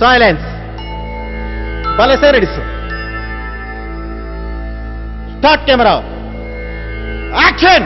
Silence. Palace ready, sir. Start camera. Action.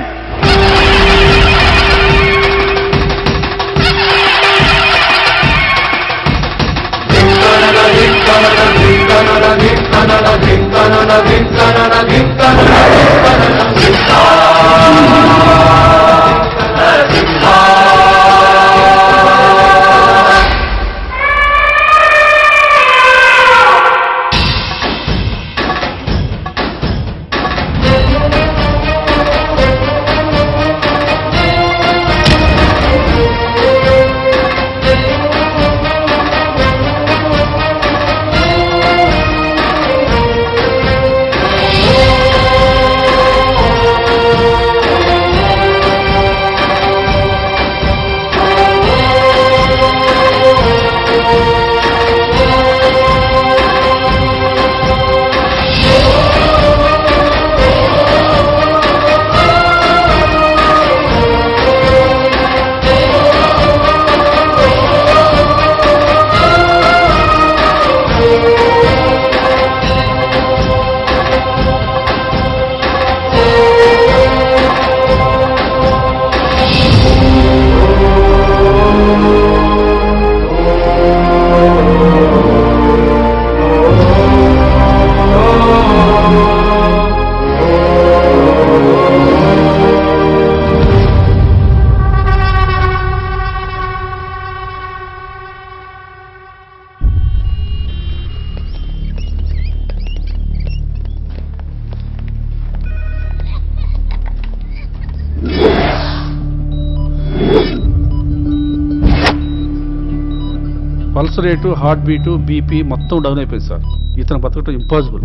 Pulse rate, heart beat, BP మొత్తం down అయిపోయింది sir. ఇతను బతకటం impossible.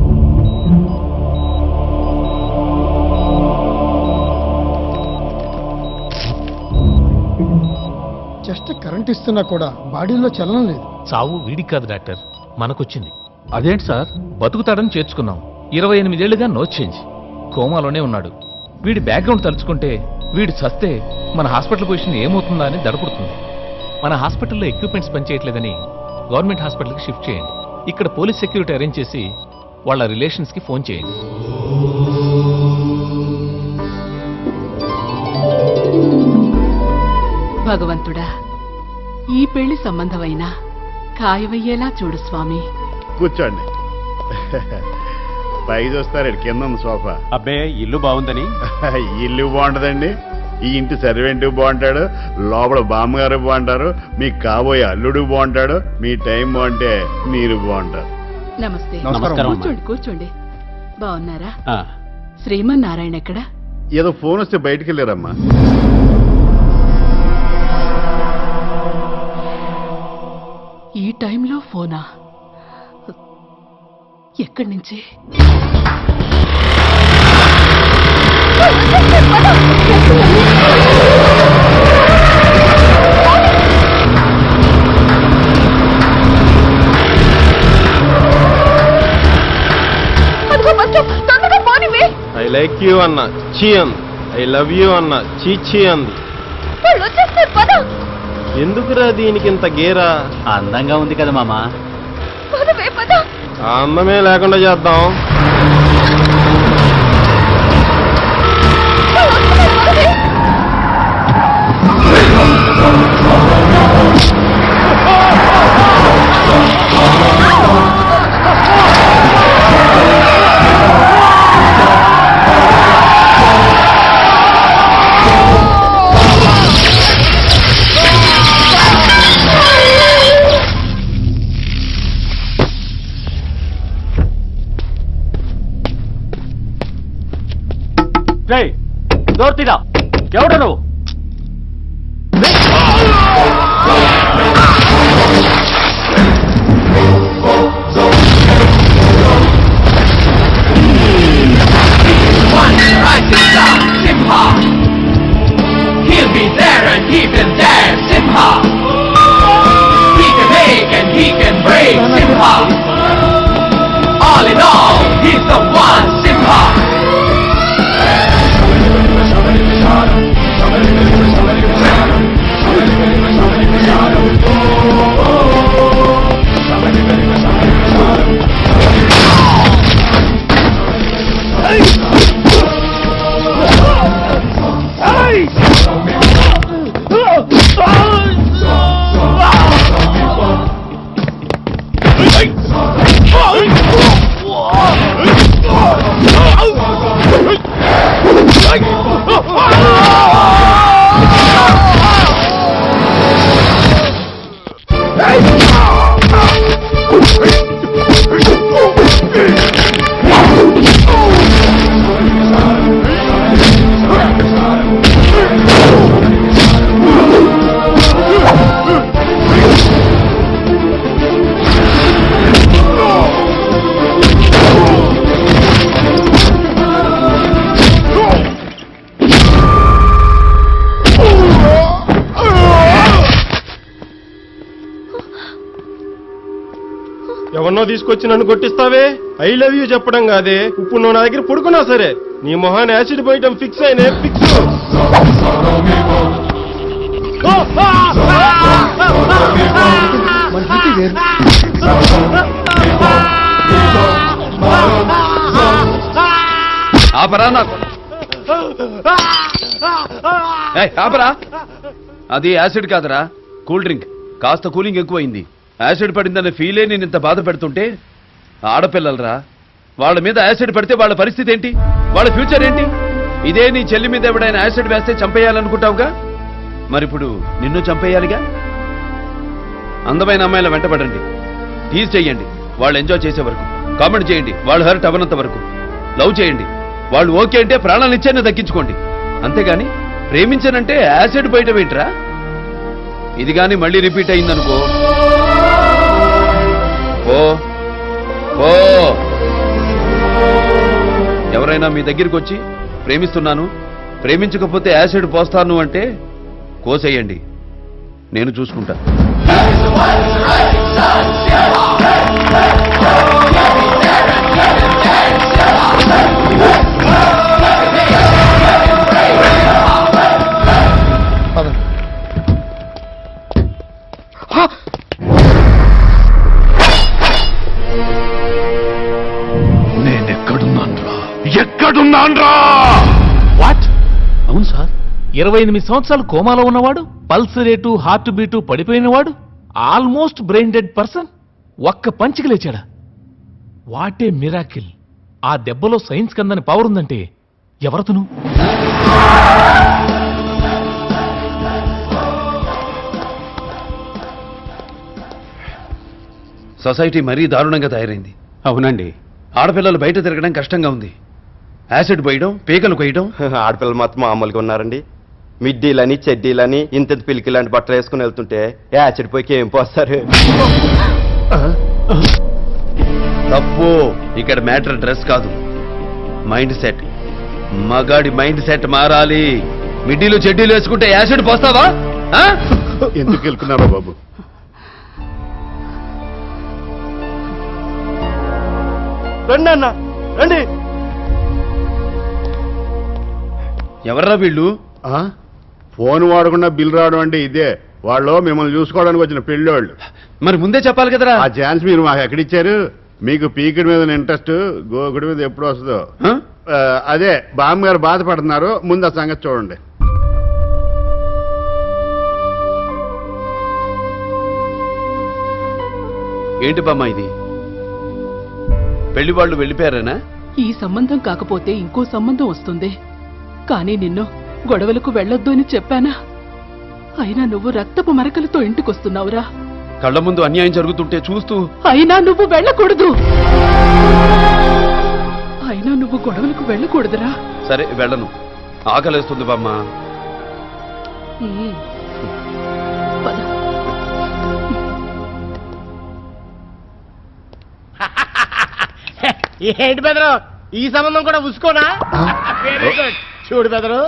Just current ఇస్తున్నా కూడా బాడీలో చలనం లేదు. చావు వీడికి కాదు డాక్టర్, మనకొచ్చింది. అదేంటి సార్? బతుకుతాడని చేర్చుకున్నాం. 28 ఏళ్లుగా నో చేంజ్. కోమాలోనే ఉన్నాడు. వీడి బ్యాక్గ్రౌండ్ తలుచుకుంటే వీడు చస్తే మన హాస్పిటల్ పొజిషన్ ఏమవుతుందా అని దడపుడుతుంది. మన హాస్పిటల్లో ఎక్విప్మెంట్స్ పనిచేయట్లేదని గవర్నమెంట్ హాస్పిటల్కి షిఫ్ట్ చేయండి. ఇక్కడ పోలీస్ సెక్యూరిటీ అరేంజ్ చేసి వాళ్ళ రిలేషన్స్కి ఫోన్ చేయండి. భగవంతుడా, ఈ పెళ్లి సంబంధమైనా ఖాయమయ్యేలా చూడు స్వామి. కూర్చోండి. పై చూస్తారు, కింద ఉంది సోఫా. అబ్బే, ఇల్లు బాగుందని. ఇల్లు బాగుంటదండి, ఈ ఇంటి సర్వెంట్ బాగుంటాడు, లోపల బామ్మగారు బాగుంటారు, మీకు కాబోయే అల్లుడు బాగుంటాడు, మీ టైం బాగుంటే మీరు బాగుంటారు. నమస్తే. నమస్కారం. కూర్చోండి కూర్చోండి. బాగున్నారా? శ్రీమన్నారాయణ ఎక్కడ? ఏదో ఫోన్ వస్తే బయటికి వెళ్ళారమ్మా. ఈ టైంలో ఫోనా? ఎక్కడి నుంచి? ఐ లైక్ యూ అన్న చీ అంది, ఐ లవ్ యూ అన్న చీ అంది. ఎందుకురా దీనికి ఇంత గేరా? అందంగా ఉంది కదా మామా. ఆ అందమే లేకుండా చేద్దాం. డోర్ తీరా. ఎవడు నువ్వు? He'll be there and keep him there, Simha. He can make and he can break, Simha. All in all, he's the one, Simha. తీసుకొచ్చి నన్ను కొట్టిస్తావే? ఐ లవ్ యూ చెప్పడం కాదే, ఇప్పుడు నువ్వు నా దగ్గర పడుకున్నా సరే నీ మొహాన్ని యాసిడ్ పోయటం ఫిక్స్ అయినే ఫిక్స్. మన డ్యూటీ వేరు. ఆపరా నాకు, ఆపరా. అది యాసిడ్ కాదురా, కూల్ డ్రింక్. కాస్త కూలింగ్ ఎక్కువైంది, యాసిడ్ పడిందనే ఫీలే నేను ఇంత బాధ పెడుతుంటే, ఆడపిల్లలరా, వాళ్ళ మీద యాసిడ్ పడితే వాళ్ళ పరిస్థితి ఏంటి, వాళ్ళ ఫ్యూచర్ ఏంటి? ఇదే నీ చెల్లి మీద ఎవడైనా యాసిడ్ వేస్తే చంపేయాలనుకుంటావుగా, మరిప్పుడు నిన్ను చంపేయాలిగా. అందమైన అమ్మాయిల వెంటబడండి, టీజ్ చెయ్యండి వాళ్ళు ఎంజాయ్ చేసే వరకు, కామెంట్ చేయండి వాళ్ళు హర్ట్ అవనంత వరకు, లవ్ చేయండి వాళ్ళు ఓకే అంటే ప్రాణాలు ఇచ్చేనే దక్కించుకోండి. అంతేగాని ప్రేమించనంటే యాసిడ్ బయట పెట్టరా. ఇది గాని మళ్ళీ రిపీట్ అయిందనుకో, ఓ ఓ ఎవరైనా మీ దగ్గరికి వచ్చి ప్రేమిస్తున్నాను, ప్రేమించకపోతే యాసిడ్ పోస్తాను అంటే కోసేయండి, నేను చూసుకుంటా. ఎక్కడున్నాన్రా? వాట్? అవును సార్, 28 సంవత్సరాలు కోమాలో ఉన్నవాడు, పల్స్ రేటు హార్ట్ బీటు పడిపోయినవాడు, ఆల్మోస్ట్ బ్రెయిన్ డెడ్ పర్సన్ ఒక్క పంచికి లేచాడా? What a miracle. ఆ దెబ్బలో సైన్స్ కందని పవర్ ఉందంటే ఎవరతను? సొసైటీ మరీ దారుణంగా తయారైంది. అవునండి. ఆడపిల్లలు బయట తిరగడం కష్టంగా ఉంది, యాసిడ్ పోయడం, పీకలు కొయ్యడం. ఆడపిల్లలు మాత్రం మామూలుగా ఉన్నారండి. మిడ్డీలని చెడ్డీలని ఇంత పిలికి లాంటి బట్టలు వేసుకుని వెళ్తుంటే యాసిడ్ పోయికి ఏం పోస్తారు? తప్పు. ఇక్కడ మ్యాటర్ డ్రెస్ కాదు, మైండ్ సెట్. మగాడి మైండ్ సెట్ మారాలి. మిడ్డీలు చెడ్డీలు వేసుకుంటే యాసిడ్ పోస్తావా? ఎందుకు వెళ్తున్నారో బాబు? రండి అన్న రండి. ఎవర్రా వీళ్ళు? ఫోన్ వాడకుండా బిల్ రావడం అంటే ఇదే. వాళ్ళు మిమ్మల్ని చూసుకోవడానికి వచ్చిన పెళ్ళోళ్ళు. మరి ముందే చెప్పాలి కదరా. ఆ ఛాన్స్ మీరు మాకు ఎక్కడిచ్చారు? మీకు పీకిడి మీద ఇంట్రెస్ట్, గోకుడి మీద ఎప్పుడు వస్తుందో. అదే బామ్మ గారు బాధపడుతున్నారు, ముందు ఆ సంగతి చూడండి. ఏంటి బామ్మ ఇది? పెళ్లి వాళ్ళు వెళ్ళిపోయారేనా? ఈ సంబంధం కాకపోతే ఇంకో సంబంధం వస్తుంది. కానీ నిన్ను గొడవలకు వెళ్ళొద్దు అని చెప్పానా? అయినా నువ్వు రక్తపు మరకలతో ఇంటికొస్తున్నావురా. కళ్ళ ముందు అన్యాయం జరుగుతుంటే చూస్తూ అయినా నువ్వు వెళ్ళకూడదు. అయినా నువ్వు గొడవలకు వెళ్ళకూడదురా. సరే వెళ్ళను, ఆకలేస్తుంది బామ్మ. పద. ఏంటి బెదరు, ఈ సంబంధం కూడా ఉసుకోనా? చూడు బెదరు,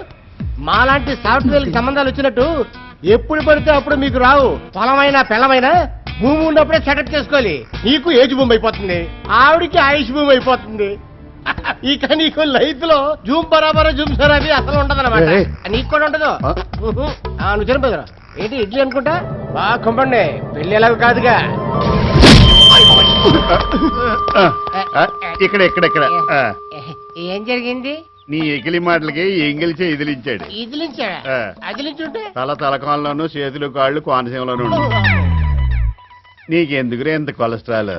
మాలాంటి సాఫ్ట్వేర్ సంబంధాలు వచ్చినట్టు ఎప్పుడు పడితే అప్పుడు మీకు రావు. పొలమైనా పిల్లమైనా భూమి ఉన్నప్పుడే సెటప్ చేసుకోవాలి. నీకు ఏజ్ భూమి అయిపోతుంది, ఆవిడికి ఆయుష్ భూమి అయిపోతుంది. ఇక నీకు లైఫ్ లో జూమ్ బరాబర్ జూమ్ సరాబీ అసలు ఉండదన్నమాట. నీకు కూడా ఉండదు. నువ్వు తిన బెదరు. ఏంటి ఇడ్లీ అనుకుంటా? బాగా కొంపండి, పెళ్లి ఎలాగో కాదుగా. ఇక్కడ ఇక్కడ ఇక్కడ ఏం జరిగింది? నీ ఎగిలి మాటలకి ఎంగిలిచే ఎదిలించాడు. ఇదిలించాడా? అదిలించుంటే తలకాలంలోనూ చేతులు కాళ్ళు కోనసీమలోనూ ఉంటాయి. నీకెందుకురే ఇంత కొలెస్ట్రాల్?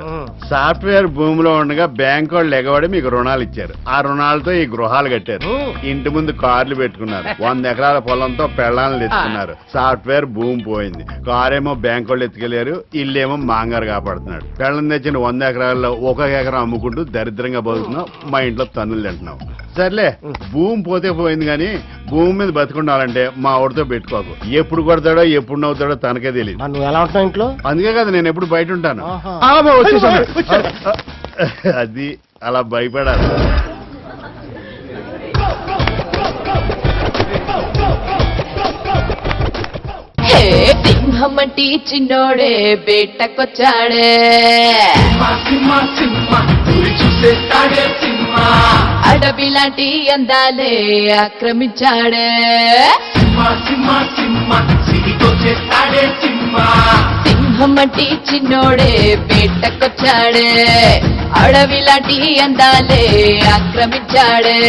సాఫ్ట్వేర్ భూమిలో ఉండగా బ్యాంక్ వాళ్ళు ఎగబడి మీకు రుణాలు ఇచ్చారు. ఆ రుణాలతో ఈ గృహాలు కట్టారు, ఇంటి ముందు కార్లు పెట్టుకున్నారు, 100 ఎకరాల పొలంతో పెళ్ళాలను ఎత్తుకున్నారు. సాఫ్ట్వేర్ భూమి పోయింది, కారేమో బ్యాంక్ వాళ్ళు ఎత్తుకెళ్లారు, ఇల్లేమో మాంగారు కాపాడుతున్నాడు. పెళ్ళం తెచ్చిన 100 ఎకరాల్లో 1 ఎకరం అమ్ముకుంటూ దరిద్రంగా బతుకుతున్నావు, మా ఇంట్లో తన్నులు తింటున్నావు. సర్లే, భూమి పోతే పోయింది కానీ భూమి మీద బతుకుండాలంటే మా ఊడితో పెట్టుకోకు. ఎప్పుడు కొడతాడో ఎప్పుడు నవ్వుతాడో తనకే తెలియదు. నువ్వు ఎలా ఉంటావు ఇంట్లో? అందుకే కదా నేను ఎప్పుడు బయట ఉంటాను. అది అలా భయపడాలి. హే సింహ సింహమంటి చిన్నోడే బేటకొచ్చాడే అడవి లాంటి అందాలే ఆక్రమించాడే సింహమంటి చిన్నోడే బేటకొచ్చాడే అడవి లాంటి అందాలే ఆక్రమించాడే